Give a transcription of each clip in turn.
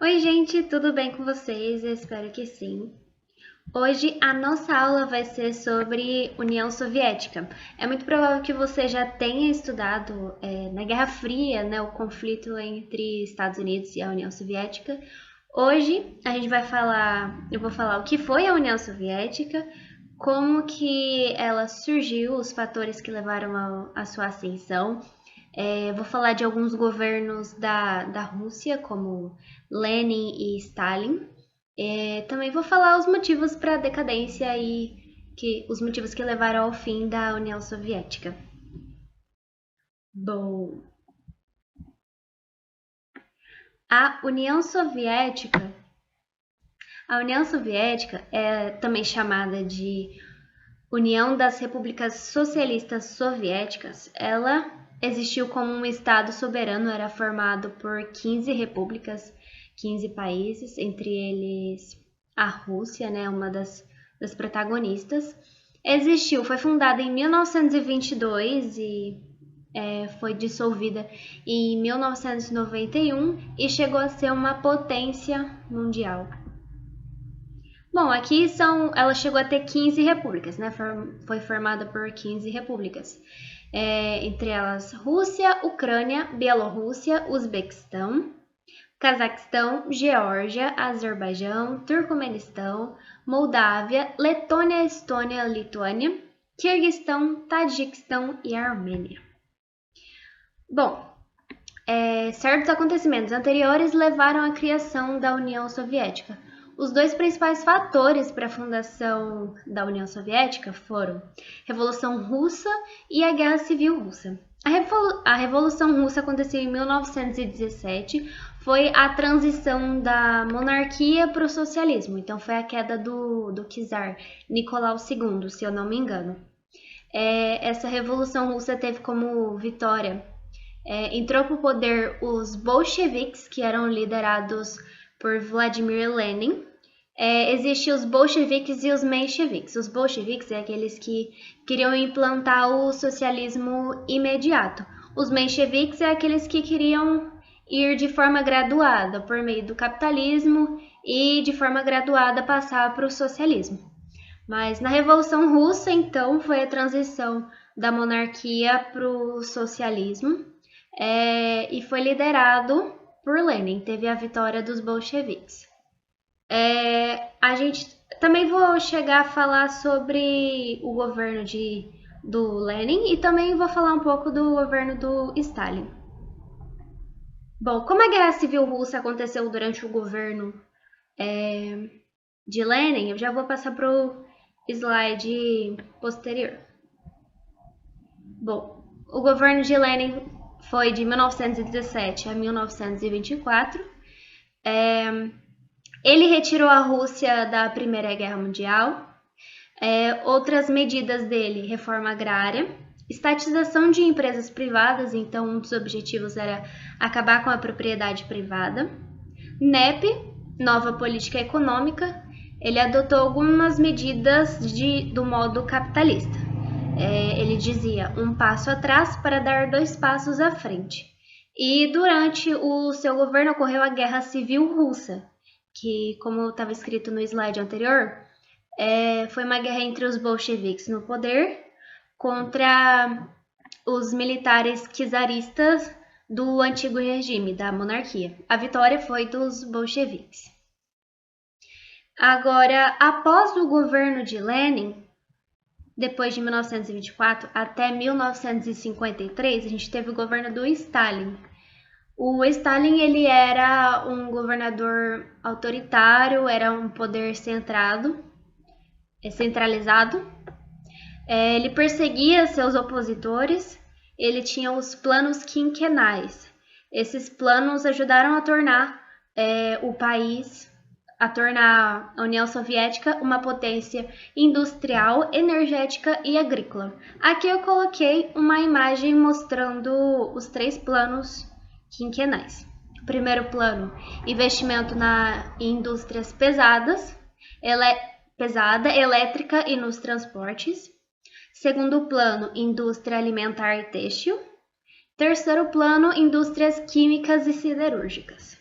Oi, gente, tudo bem com vocês? Eu espero que sim. Hoje a nossa aula vai ser sobre União Soviética. É muito provável que você já tenha estudado na Guerra Fria, né, o conflito entre Estados Unidos e a União Soviética. Hoje a gente vai falar, eu vou falar o que foi a União Soviética, como que ela surgiu, os fatores que levaram à sua ascensão. Vou falar de alguns governos da Rússia, como Lenin e Stalin. Também vou falar os motivos para a decadência e os motivos que levaram ao fim da União Soviética. Bom, a União Soviética, a União Soviética é também chamada de União das Repúblicas Socialistas Soviéticas. Ela existiu como um estado soberano, era formado por 15 repúblicas, 15 países, entre eles a Rússia, né, uma das protagonistas. Foi fundada em 1922 e foi dissolvida em 1991 e chegou a ser uma potência mundial. Bom, ela chegou a ter 15 repúblicas, né? Foi formada por 15 repúblicas. Entre elas Rússia, Ucrânia, Bielorrússia, Uzbequistão, Cazaquistão, Geórgia, Azerbaijão, Turcomenistão, Moldávia, Letônia, Estônia, Lituânia, Quirguistão, Tajiquistão e Armênia. Bom, certos acontecimentos anteriores levaram à criação da União Soviética. Os dois principais fatores para a fundação da União Soviética foram a Revolução Russa e a Guerra Civil Russa. A Revolução Russa aconteceu em 1917, foi a transição da monarquia para o socialismo, então foi a queda do czar Nicolau II, se eu não me engano. Essa Revolução Russa teve como vitória entrou para o poder os bolcheviques, que eram liderados por Vladimir Lenin. Existem os bolcheviques e os mencheviques. Os bolcheviques é aqueles que queriam implantar o socialismo imediato. Os mencheviques é aqueles que queriam ir de forma graduada por meio do capitalismo e de forma graduada passar para o socialismo. Mas na Revolução Russa, então, foi a transição da monarquia para o socialismo e foi liderado por Lenin, teve a vitória dos bolcheviques. A gente também vou chegar a falar sobre o governo do Lenin e também vou falar um pouco do governo do Stalin. Bom, como a Guerra Civil Russa aconteceu durante o governo de Lenin, eu já vou passar para o slide posterior. Bom, o governo de Lenin foi de 1917 a 1924. Ele retirou a Rússia da Primeira Guerra Mundial. Outras medidas dele, reforma agrária, estatização de empresas privadas, então um dos objetivos era acabar com a propriedade privada. NEP, nova política econômica, ele adotou algumas medidas do modo capitalista. Ele dizia um passo atrás para dar 2 passos à frente. E durante o seu governo ocorreu a Guerra Civil Russa, que, como estava escrito no slide anterior, foi uma guerra entre os bolcheviques no poder contra os militares czaristas do antigo regime, da monarquia. A vitória foi dos bolcheviques. Agora, após o governo de Lenin, depois de 1924 até 1953, a gente teve o governo do Stalin. O Stalin ele era um governador autoritário, era um poder centralizado. Ele perseguia seus opositores, ele tinha os planos quinquenais. Esses planos ajudaram a tornar tornar a União Soviética uma potência industrial, energética e agrícola. Aqui eu coloquei uma imagem mostrando os 3 planos quinquenais. O primeiro plano, investimento em indústrias pesadas, elétrica e nos transportes. Segundo plano, indústria alimentar e têxtil. Terceiro plano, indústrias químicas e siderúrgicas.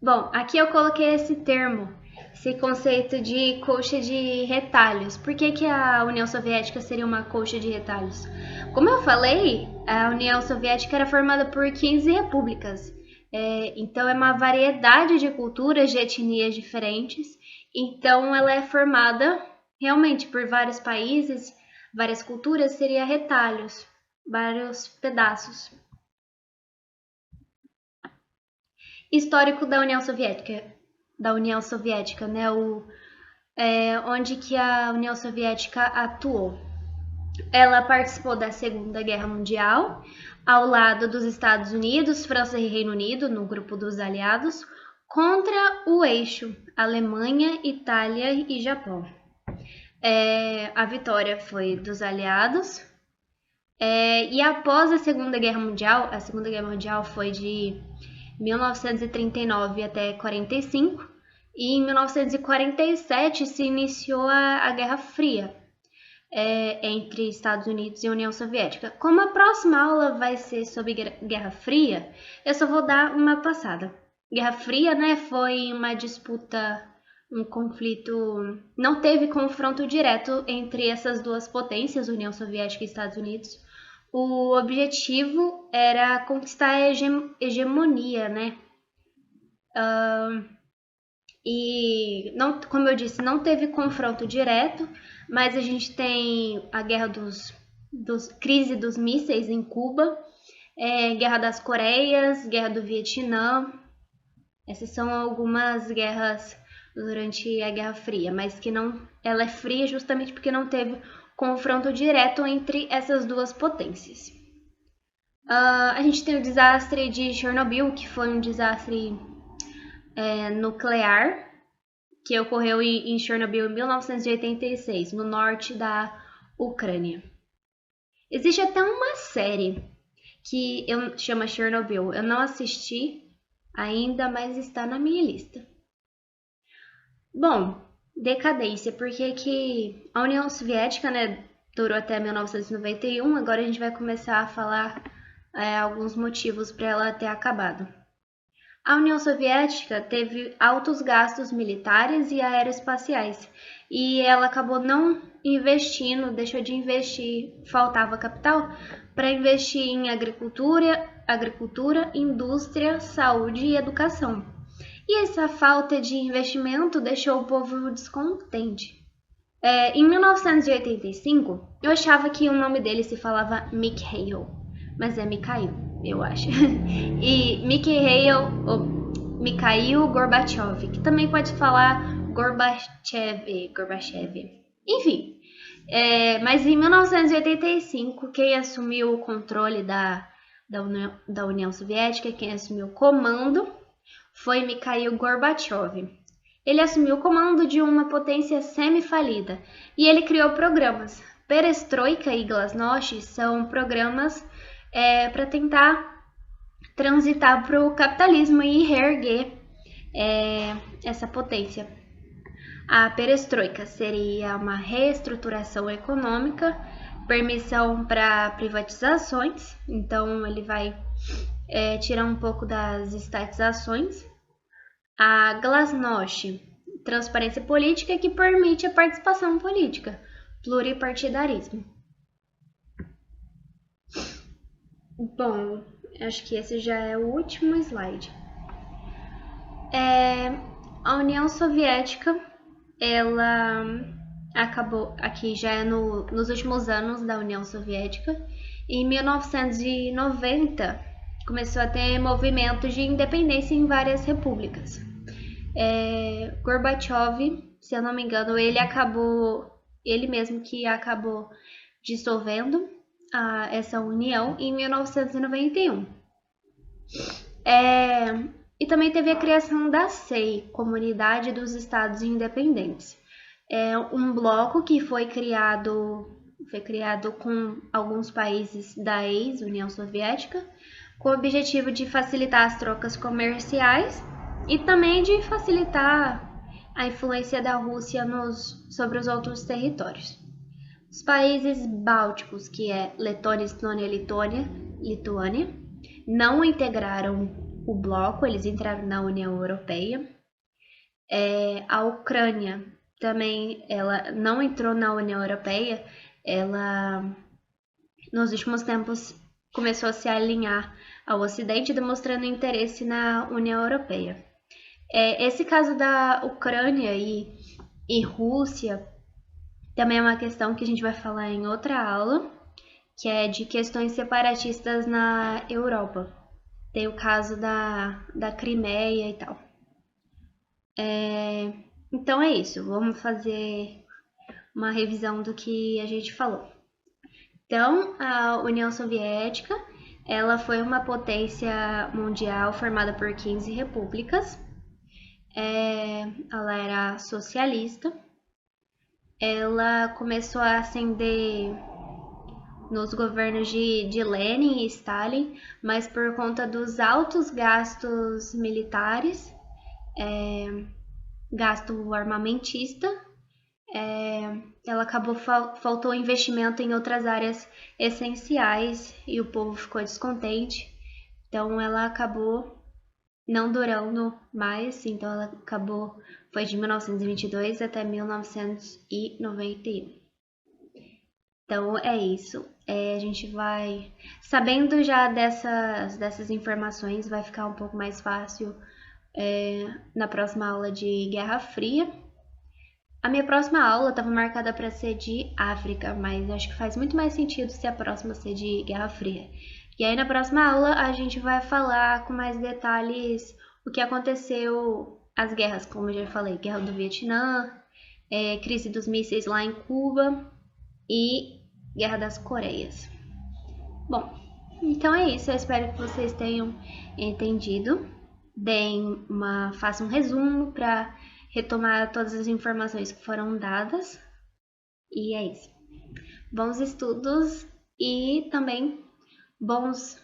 Bom, aqui eu coloquei esse termo, esse conceito de colcha de retalhos. Por que, que a União Soviética seria uma colcha de retalhos? Como eu falei, a União Soviética era formada por 15 repúblicas. Então é uma variedade de culturas, de etnias diferentes. Então ela é formada realmente por vários países, várias culturas, seria retalhos, vários pedaços. Histórico da União Soviética, né? Onde que a União Soviética atuou. Ela participou da Segunda Guerra Mundial, ao lado dos Estados Unidos, França e Reino Unido, no grupo dos aliados, contra o eixo Alemanha, Itália e Japão. A vitória foi dos aliados. E após a Segunda Guerra Mundial foi de 1939 até 45, e em 1947 se iniciou a Guerra Fria entre Estados Unidos e União Soviética. Como a próxima aula vai ser sobre Guerra Fria, eu só vou dar uma passada. Guerra Fria, né, foi uma disputa, um conflito, não teve confronto direto entre essas duas potências, União Soviética e Estados Unidos. O objetivo era conquistar a hegemonia, né? E, não, como eu disse, não teve confronto direto, mas a gente tem a guerra crise dos mísseis em Cuba, guerra das Coreias, guerra do Vietnã. Essas são algumas guerras durante a Guerra Fria, mas que não, ela é fria justamente porque não teve confronto direto entre essas duas potências. A gente tem o desastre de Chernobyl, que foi um desastre nuclear, que ocorreu em Chernobyl em 1986, no norte da Ucrânia. Existe até uma série que chama Chernobyl. Eu não assisti ainda, mas está na minha lista. Bom, decadência, porque que a União Soviética, né, durou até 1991, agora a gente vai começar a falar alguns motivos para ela ter acabado. A União Soviética teve altos gastos militares e aeroespaciais, e ela acabou não investindo, deixou de investir, faltava capital, para investir em agricultura, indústria, saúde e educação. E essa falta de investimento deixou o povo descontente. Em 1985, eu achava que o nome dele se falava Mikhail, mas é Mikhail, eu acho. E Mikhail Gorbachev, que também pode falar Gorbachev. Enfim, mas em 1985, quem assumiu o controle da União Soviética, quem assumiu o comando, foi Mikhail Gorbachev. Ele assumiu o comando de uma potência semi-falida e ele criou programas. Perestroika e Glasnost são programas para tentar transitar para o capitalismo e reerguer essa potência. A perestroika seria uma reestruturação econômica, permissão para privatizações, então ele vai tirar um pouco das estatizações. A Glasnost, transparência política, que permite a participação política, pluripartidarismo. Bom, acho que esse já é o último slide. A União Soviética, ela acabou, aqui já é nos últimos anos da União Soviética. Em 1990, começou a ter movimentos de independência em várias repúblicas. Gorbachev, se eu não me engano, ele mesmo que acabou dissolvendo essa união em 1991. E também teve a criação da CEI, Comunidade dos Estados Independentes. Um bloco que foi criado com alguns países da ex-União Soviética, com o objetivo de facilitar as trocas comerciais e também de facilitar a influência da Rússia sobre os outros territórios. Os países bálticos, que é Letônia, Estônia e Lituânia, não integraram o bloco, eles entraram na União Europeia. A Ucrânia também, ela não entrou na União Europeia, ela nos últimos tempos começou a se alinhar ao Ocidente, demonstrando interesse na União Europeia. Esse caso da Ucrânia e Rússia também é uma questão que a gente vai falar em outra aula, que é de questões separatistas na Europa. Tem o caso da Crimeia e tal. Então é isso, vamos fazer uma revisão do que a gente falou. Então, a União Soviética, ela foi uma potência mundial formada por 15 repúblicas. Ela era socialista. Ela começou a ascender nos governos de Lenin e Stalin, mas por conta dos altos gastos militares, gasto armamentista, ela acabou faltou investimento em outras áreas essenciais e o povo ficou descontente. Então ela acabou não durando mais, então ela acabou, foi de 1922 até 1991. Então é isso. A gente vai, sabendo já dessas informações, vai ficar um pouco mais fácil na próxima aula de Guerra Fria. A minha próxima aula estava marcada para ser de África, mas acho que faz muito mais sentido se a próxima ser de Guerra Fria. E aí na próxima aula a gente vai falar com mais detalhes o que aconteceu, as guerras, como eu já falei, Guerra do Vietnã, crise dos mísseis lá em Cuba e Guerra das Coreias. Bom, então é isso, eu espero que vocês tenham entendido. Façam um resumo para retomar todas as informações que foram dadas. E é isso. Bons estudos e também bons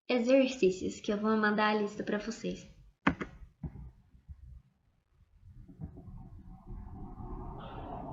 exercícios, que eu vou mandar a lista para vocês.